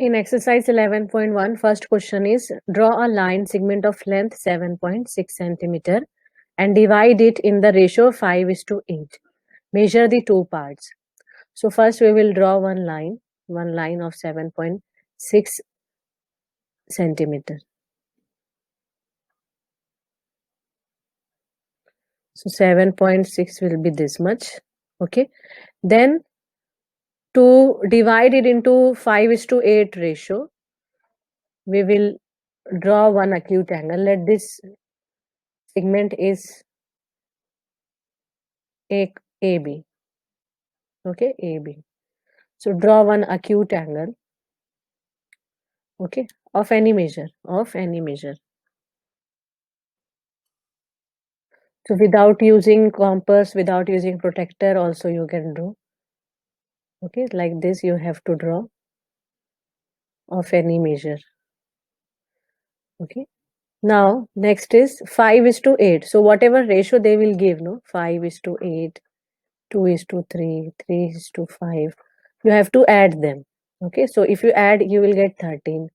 In exercise 11.1, first question is draw a line segment of length 7.6 centimeter and divide it in the ratio 5:8. Measure the two parts. So first we will draw one line of 7.6 centimeter. So 7.6 will be this much. Okay. Then to divide it into 5:8 ratio, we will draw one acute angle. Let this segment is AB. Okay, AB. So draw one acute angle. Okay, of any measure. So without using compass, without using protractor, also you can do. Okay, like this you have to draw of any measure. Okay. Now next is 5:8. So whatever ratio they will give, no, 5:8, 2:3, 3:5. You have to add them. Okay, so if you add, you will get 13.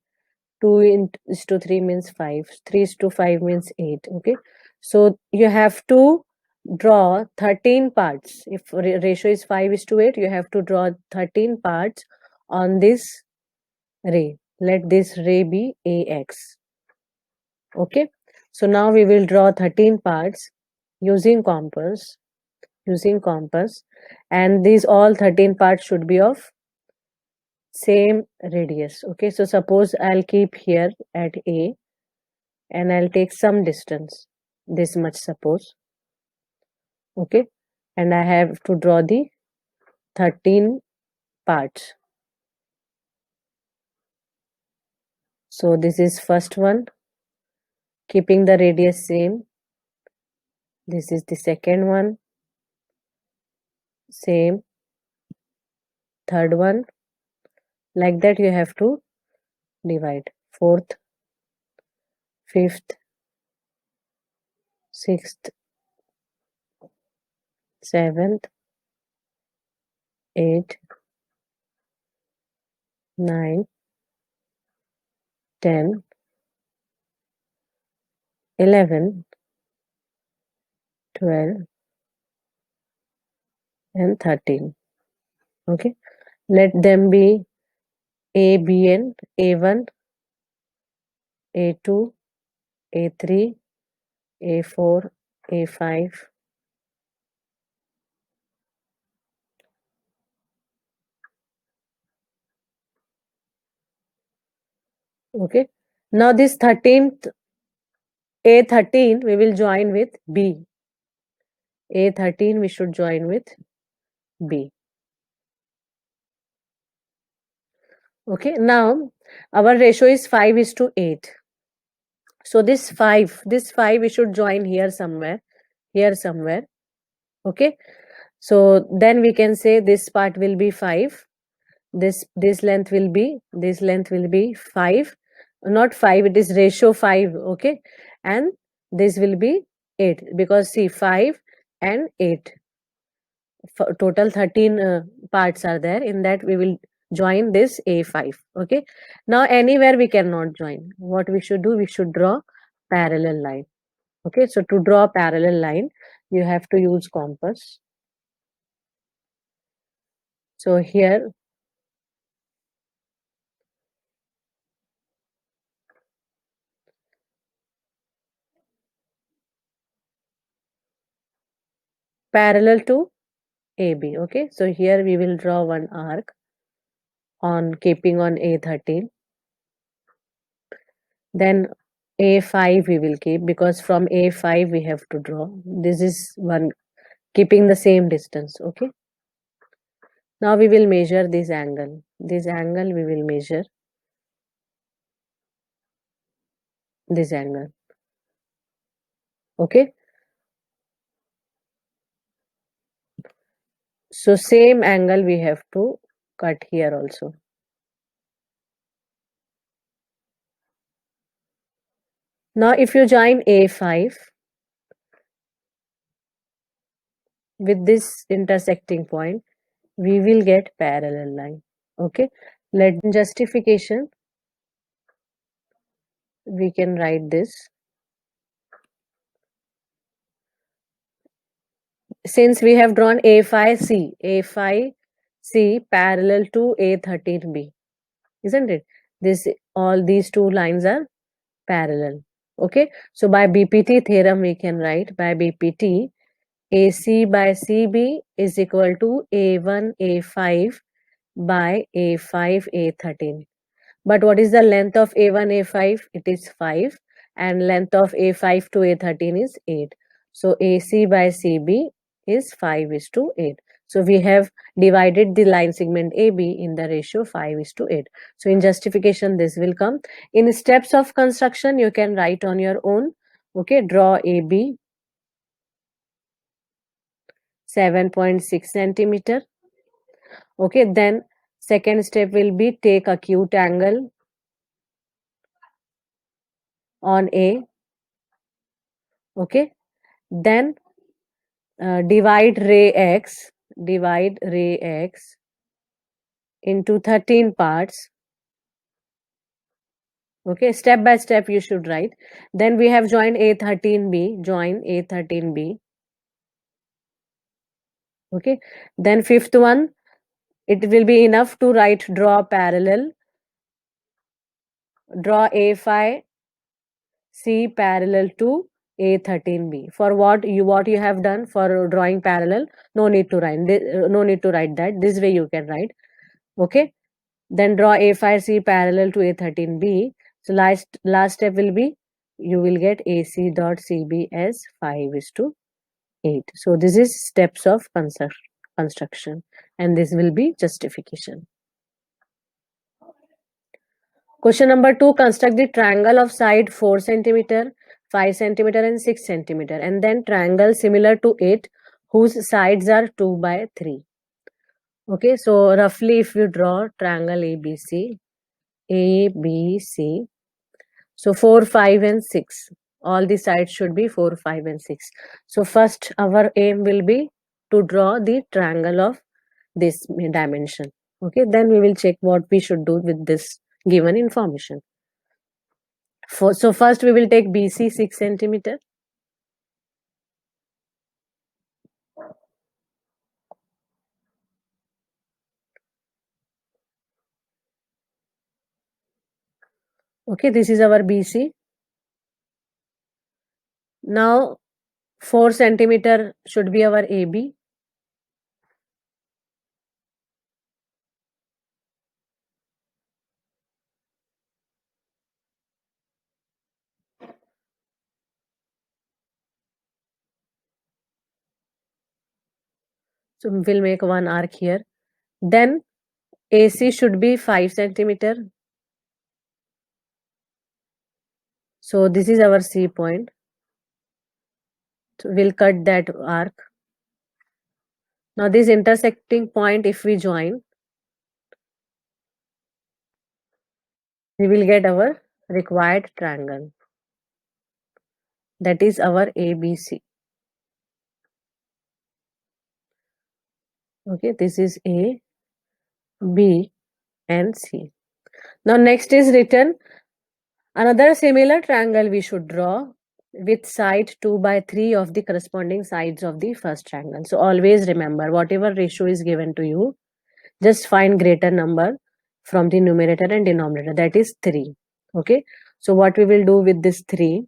2:3 means 5. 3:5 means 8. Okay, so you have to draw 13 parts. If ratio is 5:8, you have to draw 13 parts on this ray. Let this ray be AX. Okay, so now we will draw 13 parts using compass, and these all 13 parts should be of same radius. Okay, so suppose I'll keep here at A and I'll take some distance, this much suppose. Okay, and I have to draw the 13 parts. So this is first one, keeping the radius same. This is the second one, same. Third one, like that you have to divide. Fourth, fifth, sixth, seventh, 8, 9, 10, 11, 12, and 13. Okay, let them be A, B, and A1, A2, A3, A4, A5. Okay, now this 13th, A13 we will join with B. A13 we should join with B. Okay, now our ratio is 5:8. So this 5 we should join here somewhere. Okay, so then we can say this part will be 5. This length will be 5, not 5, it is ratio 5. Okay, and this will be 8, because see, 5 and 8, total 13 parts are there. In that we will join this A5. Okay, now anywhere we cannot join, what we should do, we should draw parallel line. Okay, so to draw parallel line you have to use compass. So here parallel to AB. Okay, so here we will draw one arc on keeping on A13. Then A5 we will keep, because from A5 we have to draw. This is one, keeping the same distance. Okay, now we will measure this angle. This angle we will measure this angle. Okay, so same angle we have to cut here also. Now if you join A5 with this intersecting point, we will get parallel line. Okay, Let justification, we can write this. Since we have drawn A5C parallel to A13B, isn't it? This all these two lines are parallel. Okay, so by BPT theorem we can write, by BPT, AC by CB is equal to A1 A5 by A5 A13. But what is the length of A1 A5? It is 5, and length of A5 to A13 is 8. So AC by CB is 5 is to 8. So we have divided the line segment AB in the ratio 5 is to 8. So in justification this will come. In steps of construction you can write on your own. Okay, draw AB 7.6 centimeter. Okay, then second step will be take acute angle on A. Okay, then divide ray x into 13 parts. Okay, step by step you should write. Then we have joined A13B, join A13B. Okay, then fifth one, it will be enough to write draw parallel, draw A5C parallel to A13B. For what you have done for drawing parallel, no need to write, no need to write that. This way you can write. Okay, then draw A5C parallel to A13B. So last step will be, you will get AC dot CB as 5 is to 8. So this is steps of construction, and this will be justification. Question number 2, construct the triangle of side 4 centimeter, 5 centimeter and 6 centimeter, and then triangle similar to it whose sides are 2 by 3. Okay, so roughly if you draw triangle ABC, so 4, 5 and 6. All the sides should be 4, 5 and 6. So first our aim will be to draw the triangle of this dimension. Okay, then we will check what we should do with this given information. So first we will take BC 6 centimeter. Okay, this is our BC. Now 4 centimeter should be our AB. So we'll make one arc here. Then AC should be 5 centimeter. So this is our C point. So we'll cut that arc. Now this intersecting point, if we join, we will get our required triangle. That is our ABC. Okay, this is A, B and C. Now next is written another similar triangle we should draw with side 2 by 3 of the corresponding sides of the first triangle. So always remember, whatever ratio is given to you, just find greater number from the numerator and denominator, that is 3. Okay, so what we will do with this 3,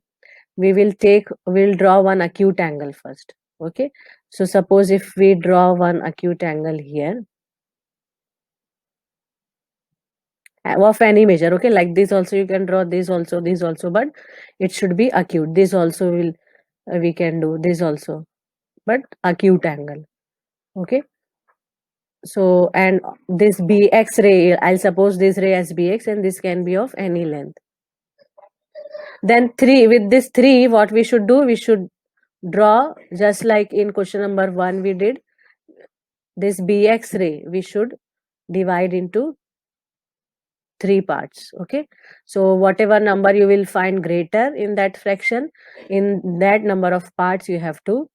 we'll draw one acute angle first. Okay, so suppose if we draw one acute angle here of any measure, okay, like this also you can draw, this also, but it should be acute. This also will we can do this also, but acute angle. Okay, so and this bx ray, I'll suppose this ray as bx, and this can be of any length. Then 3, with this 3 what we should do, we should draw just like in question number 1 we did, this bx ray we should divide into 3 parts. Okay, so whatever number you will find greater in that fraction, in that number of parts you have to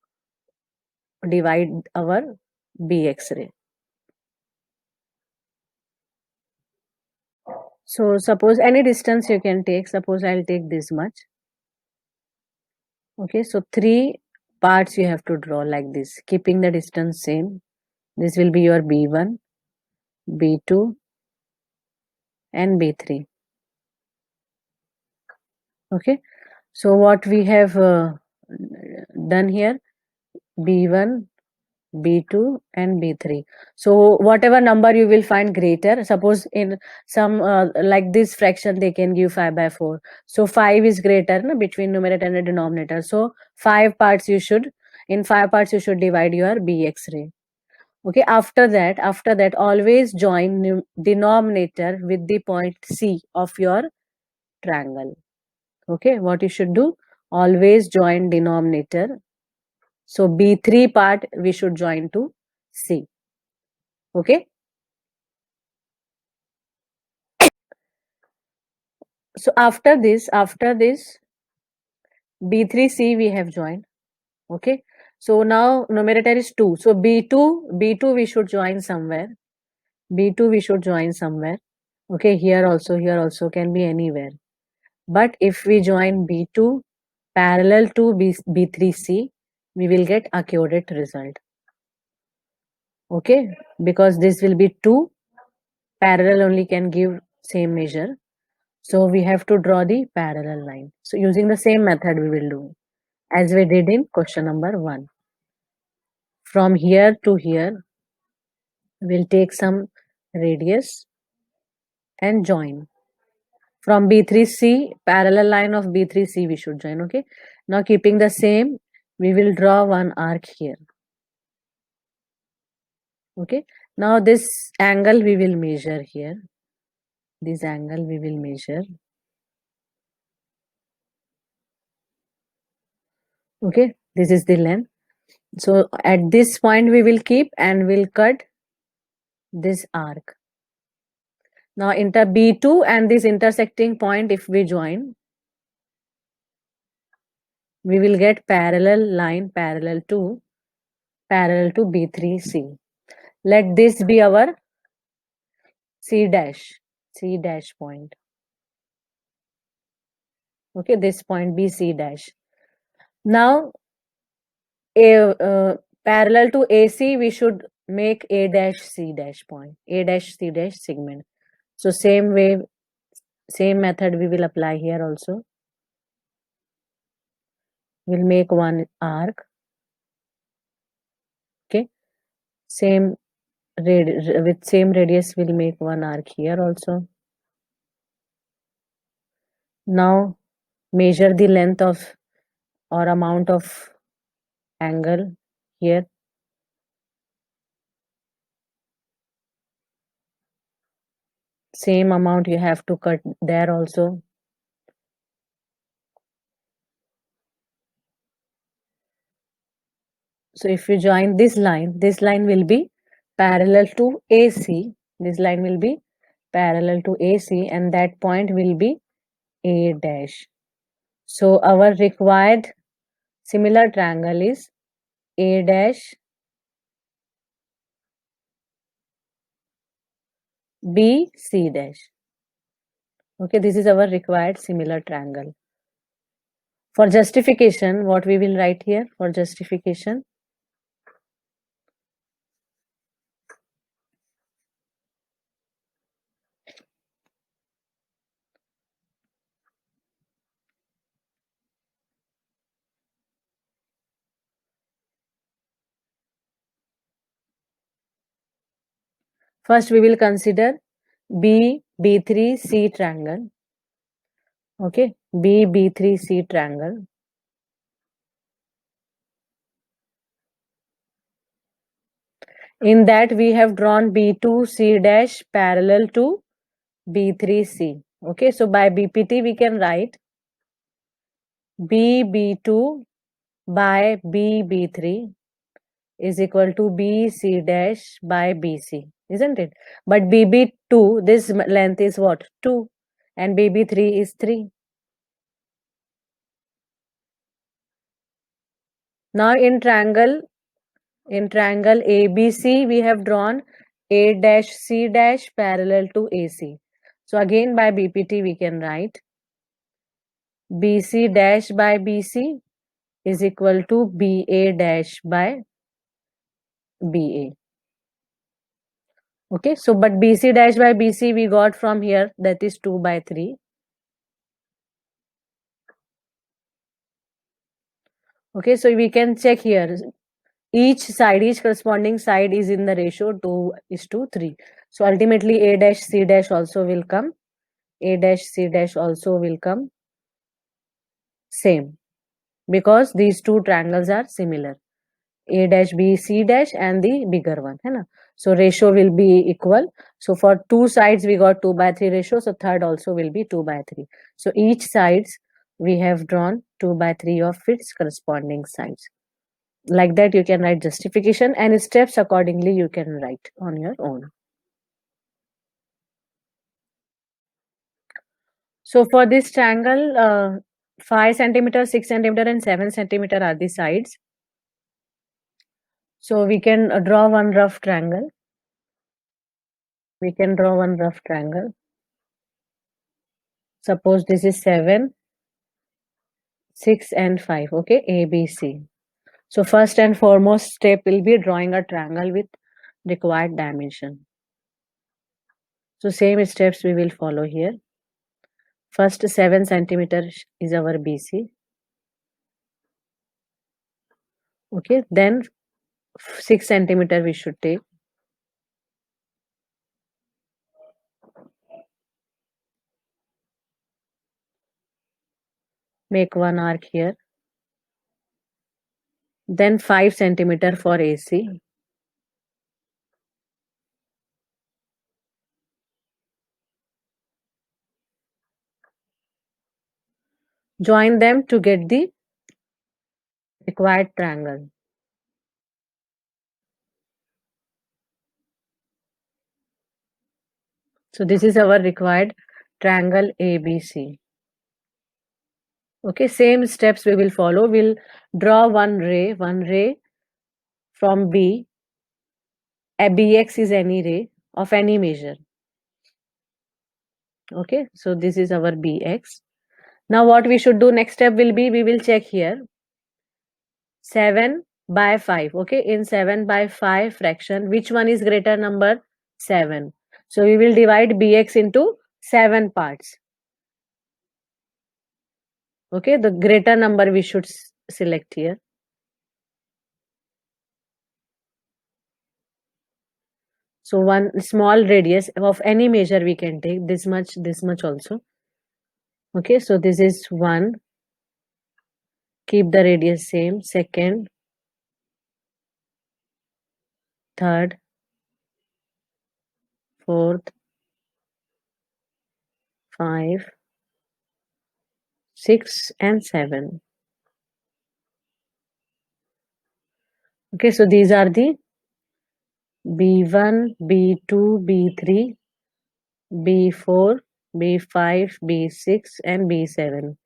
divide our bx ray. So suppose any distance you can take. Suppose I'll take this much. Okay, so three parts you have to draw like this, keeping the distance same. This will be your B1, B2, and B3. Okay, so what we have done here, B1, B2 and B3. So whatever number you will find greater, suppose in some like this fraction they can give 5 by 4. So 5 is greater no, between numerator and denominator. So 5 parts you should, in 5 parts you should divide your BX ray. Okay, after that always join denominator with the point C of your triangle. Okay, what you should do, always join denominator. So B3 part we should join to C. Okay, so after this B3C we have joined. Okay, so now numerator is 2, so B2 we should join somewhere. B2 we should join somewhere. Okay, here also can be anywhere. But if we join B2 parallel to B3C, we will get accurate result. Okay, because this will be 2 parallel only can give same measure. So we have to draw the parallel line. So using the same method we will do as we did in question number 1. From here to here, we'll take some radius and join. From B3C, parallel line of B3C we should join. Okay. Now keeping the same, we will draw one arc here. Okay. Now this angle we will measure here. This angle we will measure. Okay. This is the length. So at this point we will keep and we'll cut this arc. Now inter B2 and this intersecting point if we join, we will get parallel line parallel to B3C. Let this be our C dash point. Okay, this point be C dash. Now parallel to AC we should make A dash C dash point, A dash C dash segment. So same way, same method we will apply here also. We'll make one arc. Okay, same with same radius we'll make one arc here also. Now measure the length of or amount of angle here. Same amount you have to cut there also. So if you join this line will be parallel to AC. This line will be parallel to AC and that point will be A dash. So our required similar triangle is A dash, B, C dash. Okay, this is our required similar triangle. For justification, what we will write here for justification? First, we will consider B3C triangle. Okay, B3C triangle. In that, we have drawn B2C dash parallel to B3C. Okay, so by BPT, we can write B2 by B3 is equal to BC dash by BC, isn't it? But BB2, this length is what? 2 and BB3 is 3. Now in triangle ABC, we have drawn A dash C dash parallel to AC. So again by BPT we can write BC dash by BC is equal to BA dash by BA. Okay, so but BC dash by BC we got from here, that is 2 by 3. Okay, so we can check here. Each corresponding side is in the ratio 2:3. So ultimately A dash C dash also will come. A dash C dash also will come same, because these two triangles are similar. A dash B C dash and the bigger one, है ना? So ratio will be equal. So for two sides we got 2 by 3 ratio. So third also will be 2 by 3. So each sides we have drawn 2 by 3 of its corresponding sides. Like that you can write justification, and steps accordingly you can write on your own. So for this triangle, 5 centimeter, 6 centimeter and 7 centimeter are the sides. So we can draw one rough triangle. We can draw one rough triangle. Suppose this is 7, 6 and 5, okay, ABC. So first and foremost step will be drawing a triangle with required dimension. So same steps we will follow here. First 7 centimeter is our BC. Okay, then 6 centimeter we should take. Make one arc here. Then 5 centimeter for AC. Join them to get the required triangle. So this is our required triangle ABC. Okay, same steps we will follow. We'll draw one ray from B. A BX is any ray of any measure. Okay, so this is our BX. Now what we should do, next step will be, we will check here 7 by 5. Okay, in 7 by 5 fraction, which one is greater number? 7. So we will divide BX into 7 parts. Okay, the greater number we should select here. So one small radius of any measure we can take, this much also. Okay, so this is 1. Keep the radius same. Second, third, fourth, 5, 6 and 7. Okay, so these are the B1, B2, B3, B4, B5, B6 and B7.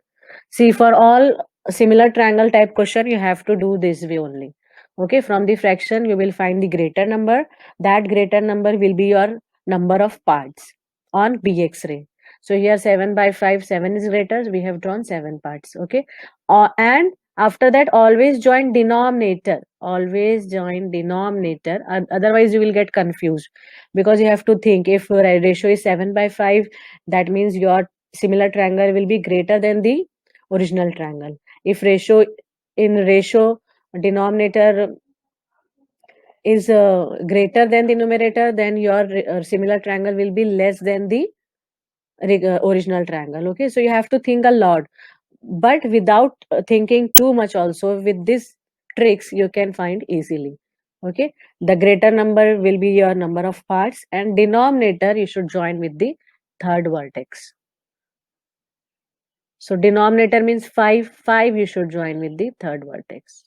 See, for all similar triangle type question, you have to do this way only. Okay, from the fraction, you will find the greater number. That greater number will be your number of parts on BX ray. So here 7 by 5, 7 is greater. We have drawn 7 parts. Okay, and after that, always join denominator. Always join denominator. Otherwise, you will get confused, because you have to think, if ratio is 7 by 5, that means your similar triangle will be greater than the original triangle. If ratio denominator is greater than the numerator, then your similar triangle will be less than the original triangle. Okay, so you have to think a lot, but without thinking too much also, with these tricks you can find easily. Okay, the greater number will be your number of parts, and denominator you should join with the third vertex. So denominator means 5. 5 you should join with the third vertex.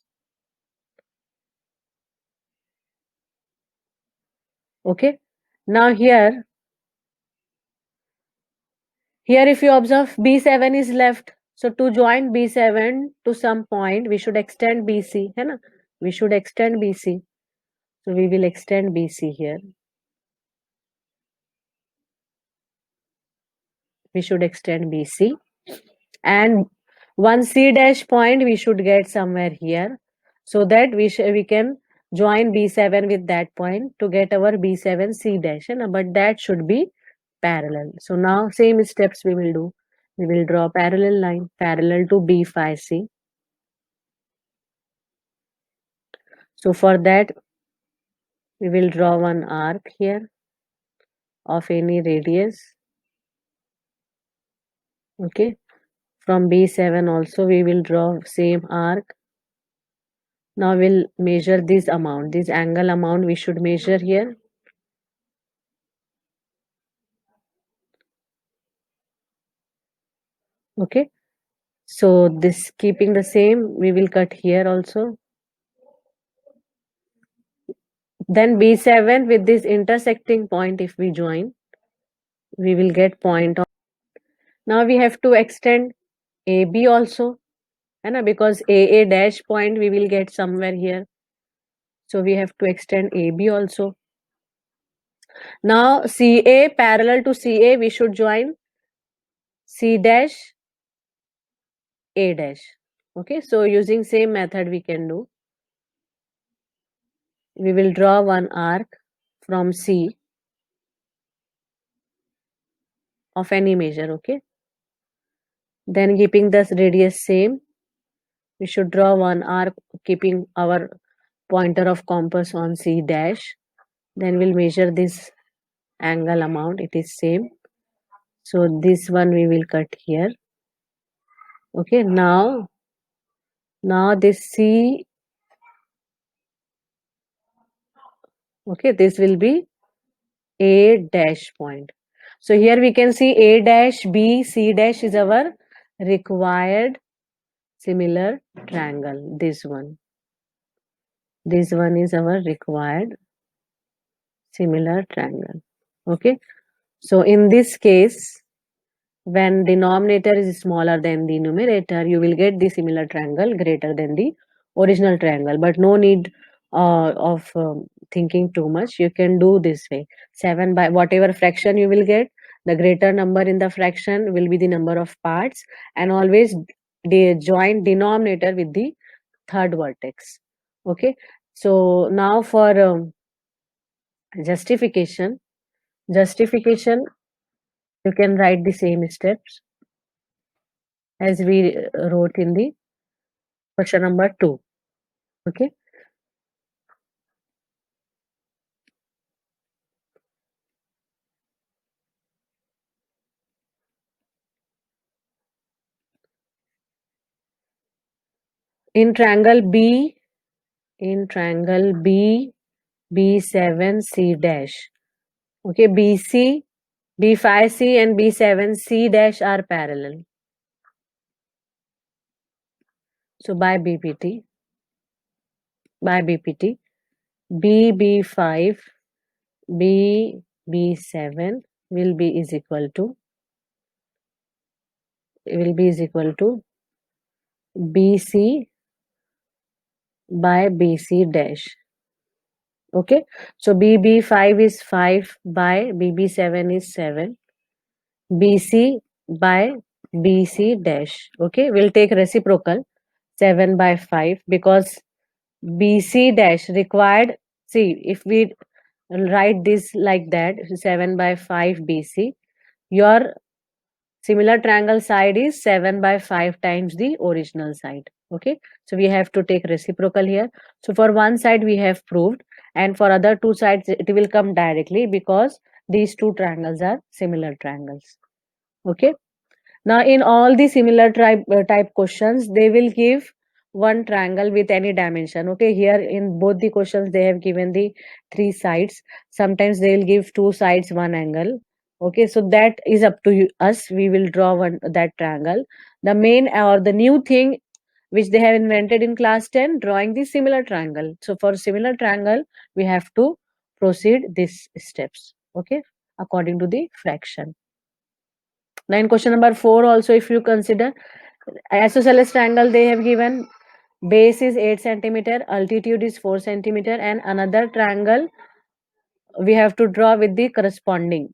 Okay, now here if you observe, B7 is left. So to join B7 to some point, we should extend BC, है ना? We should extend BC. So we will extend BC here. we should extend BC, and one C dash point we should get somewhere here, so that we can join B7 with that point to get our B7 C dash, but that should be parallel. So now same steps we will do. We will draw parallel line parallel to B5 C. So for that we will draw one arc here of any radius. Okay, from B7 also we will draw same arc. Now we'll measure this amount, this angle amount we should measure here. Okay, so this keeping the same, we will cut here also. Then B7 with this intersecting point, if we join, we will get point on. Now we have to extend AB also, because AA dash point we will get somewhere here. So we have to extend AB also. Now CA parallel to CA, we should join C dash A dash. Okay, so using same method we can do. We will draw one arc from C of any measure. Okay, then keeping this radius same, we should draw one arc keeping our pointer of compass on C dash. Then we'll measure this angle amount, it is same. So this one we will cut here. Okay, now this C, okay, this will be A dash point. So here we can see A dash, B, C dash is our required similar triangle. This one is our required similar triangle. Okay, so in this case, when denominator is smaller than the numerator, you will get the similar triangle greater than the original triangle, but no need of thinking too much. You can do this way. 7 by whatever fraction you will get, the greater number in the fraction will be the number of parts, and always join denominator with the third vertex. Okay, so now for justification, you can write the same steps as we wrote in the question number 2. Okay, in triangle B, B7 C dash. Okay, BC, B5 C and B7 C dash are parallel. So by BPT, BB5 BB7 will be is equal to BC by BC dash. Okay, so BB5 is 5 by BB7 is 7, BC by BC dash. Okay, we'll take reciprocal 7 by 5 because BC dash required. See, if we write this like that, 7 by 5 BC, your similar triangle side is 7 by 5 times the original side. Okay, so we have to take reciprocal here. So for one side we have proved, and for other two sides it will come directly because these two triangles are similar triangles. Okay, now in all the similar type questions, they will give one triangle with any dimension. Okay, here in both the questions they have given the three sides. Sometimes they will give two sides, one angle. Okay, so that is up to us. We will draw one that triangle. The main or the new thing which they have invented in class 10, drawing the similar triangle. So for similar triangle, we have to proceed these steps. Okay, according to the fraction. Now in question number 4 also, if you consider isosceles triangle, they have given base is 8 centimeter, altitude is 4 centimeter, and another triangle we have to draw with the corresponding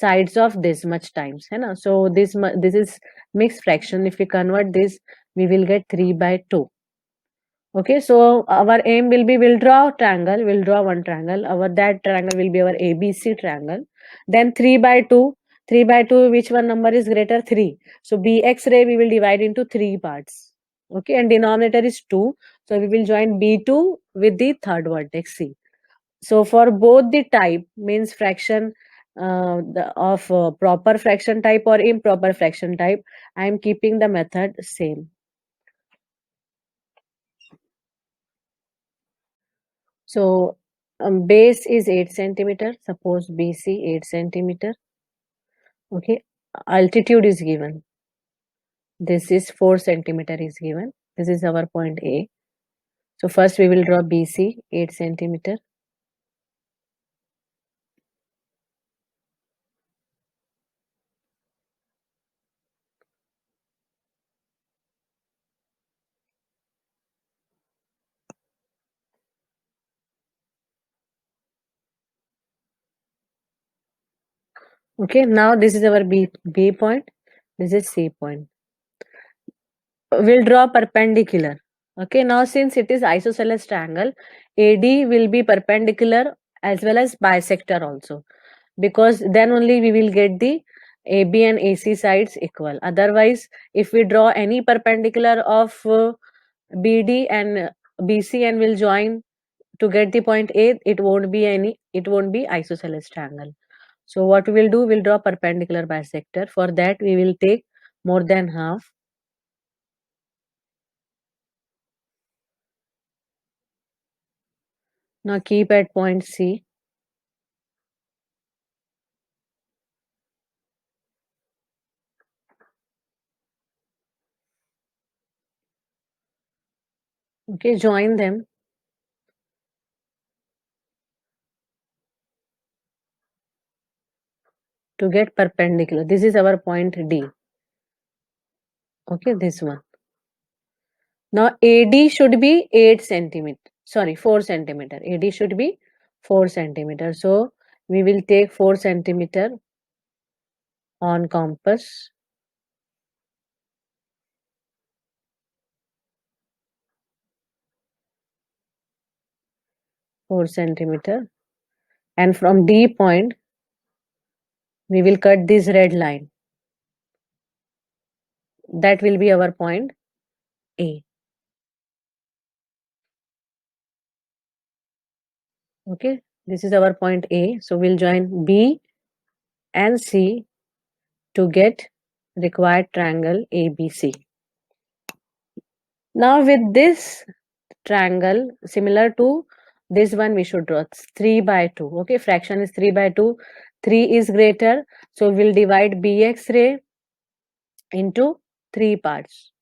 sides of this much times, है ना? So this is mixed fraction. If we convert this, we will get 3 by 2. Okay, so our aim will be, we'll draw one triangle. That triangle will be our ABC triangle. Then 3 by 2, 3 by 2, which one number is greater? 3. So BX ray we will divide into 3 parts. Okay, and denominator is 2. So we will join B2 with the third vertex C. So for both the type, means fraction of proper fraction type or improper fraction type, I am keeping the method same. So base is 8 centimeter. Suppose BC 8 centimeter. Okay, altitude is given. This is 4 centimeter is given. This is our point A. So first we will draw BC 8 centimeter. Okay, now this is our B point. This is C point. We'll draw perpendicular. Okay, now since it is isosceles triangle, AD will be perpendicular as well as bisector also, because then only we will get the AB and AC sides equal. Otherwise, if we draw any perpendicular of BD and BC and will join to get the point A, it won't be isosceles triangle. So what we will do, we'll draw perpendicular bisector. For that, we will take more than half. Now keep at point C. Okay, join them to get perpendicular. This is our point D. Okay, this one. Now AD should be 8 centimeter. Sorry, 4 centimeter. AD should be 4 centimeter. So we will take 4 centimeter on compass. Four centimeter. And from D point, we will cut this red line. That will be our point A. Okay, this is our point A. So we'll join B and C to get required triangle ABC. Now with this triangle, similar to this one, we should draw 3 by 2. Okay, fraction is 3 by 2. 3 is greater. So we'll divide BX ray into 3 parts.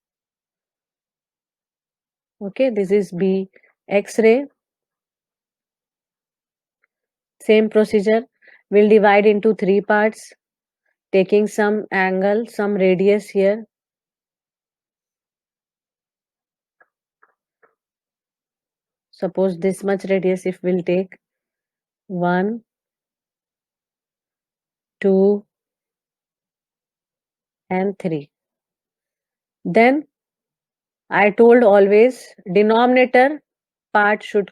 Okay, this is BX ray. Same procedure. We'll divide into 3 parts, taking some angle, some radius here. Suppose this much radius, if we'll take 1, 2, and 3. Then I told always denominator part should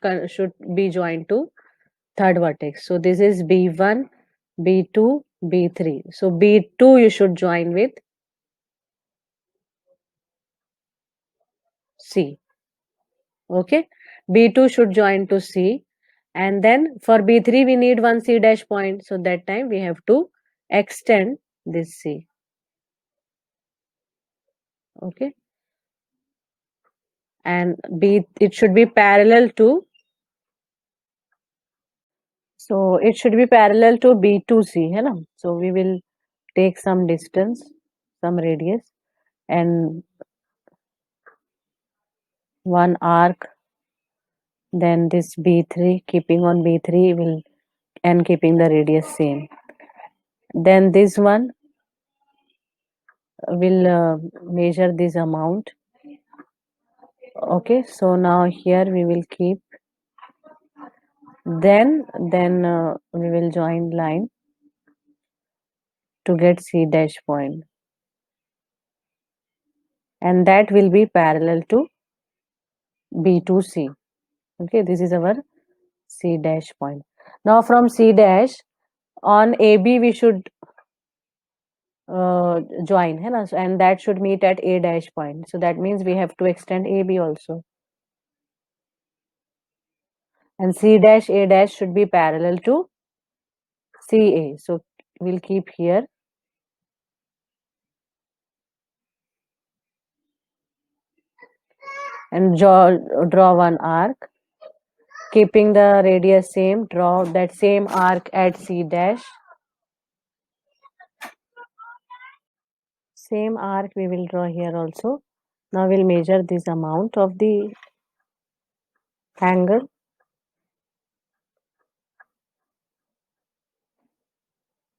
be joined to third vertex. So this is B1, B2, B3. So B2 you should join with C. Okay, B2 should join to C, and then for B3 we need one C dash point. So that time we have to extend this C. Okay, and it should be parallel to. So it should be parallel to B2C, है ना? So we will take some distance, some radius, and one arc. Then this B3, keeping on B3 will, and keeping the radius same. Then this one will measure this amount. Okay, so now here we will keep. Then we will join line. to get C dash point, and that will be parallel to B to C. Okay, this is our C dash point. Now from C dash on AB we should join, है ना? And that should meet at A dash point. So that means we have to extend AB also. And C dash A dash should be parallel to CA. So we'll keep here. And draw one arc. Keeping the radius same, draw that same arc at C dash. Same arc we will draw here also. Now we'll measure this amount of the angle.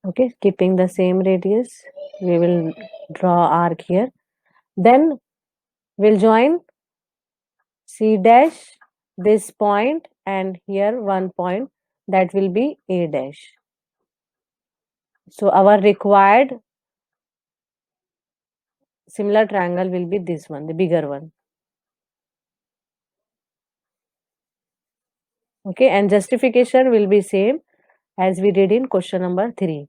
Okay, keeping the same radius, we will draw arc here. Then we'll join C dash, this point, and here one point, that will be A dash. So our required similar triangle will be this one, the bigger one. Okay, and justification will be same as we did in question number 3.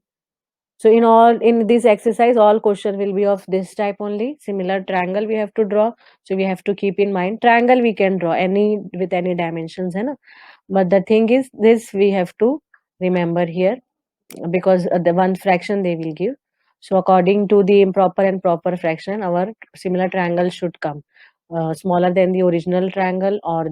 So in this exercise, all question will be of this type only. Similar triangle we have to draw. So we have to keep in mind, triangle we can draw any with any dimensions, hai na? But the thing is, this we have to remember here, because the one fraction they will give. So according to the improper and proper fraction, our similar triangle should come smaller than the original triangle, or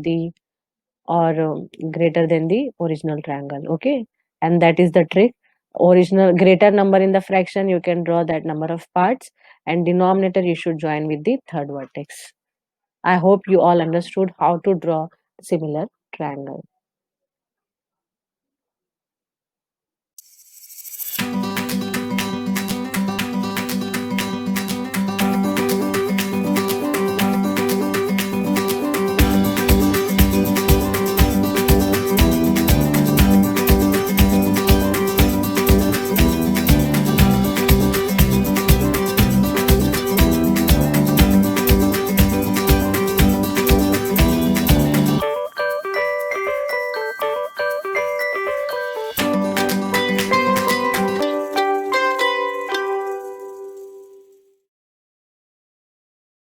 greater than the original triangle. Okay, and that is the trick. Original greater number in the fraction, you can draw that number of parts, and denominator you should join with the third vertex. I hope you all understood how to draw similar triangle.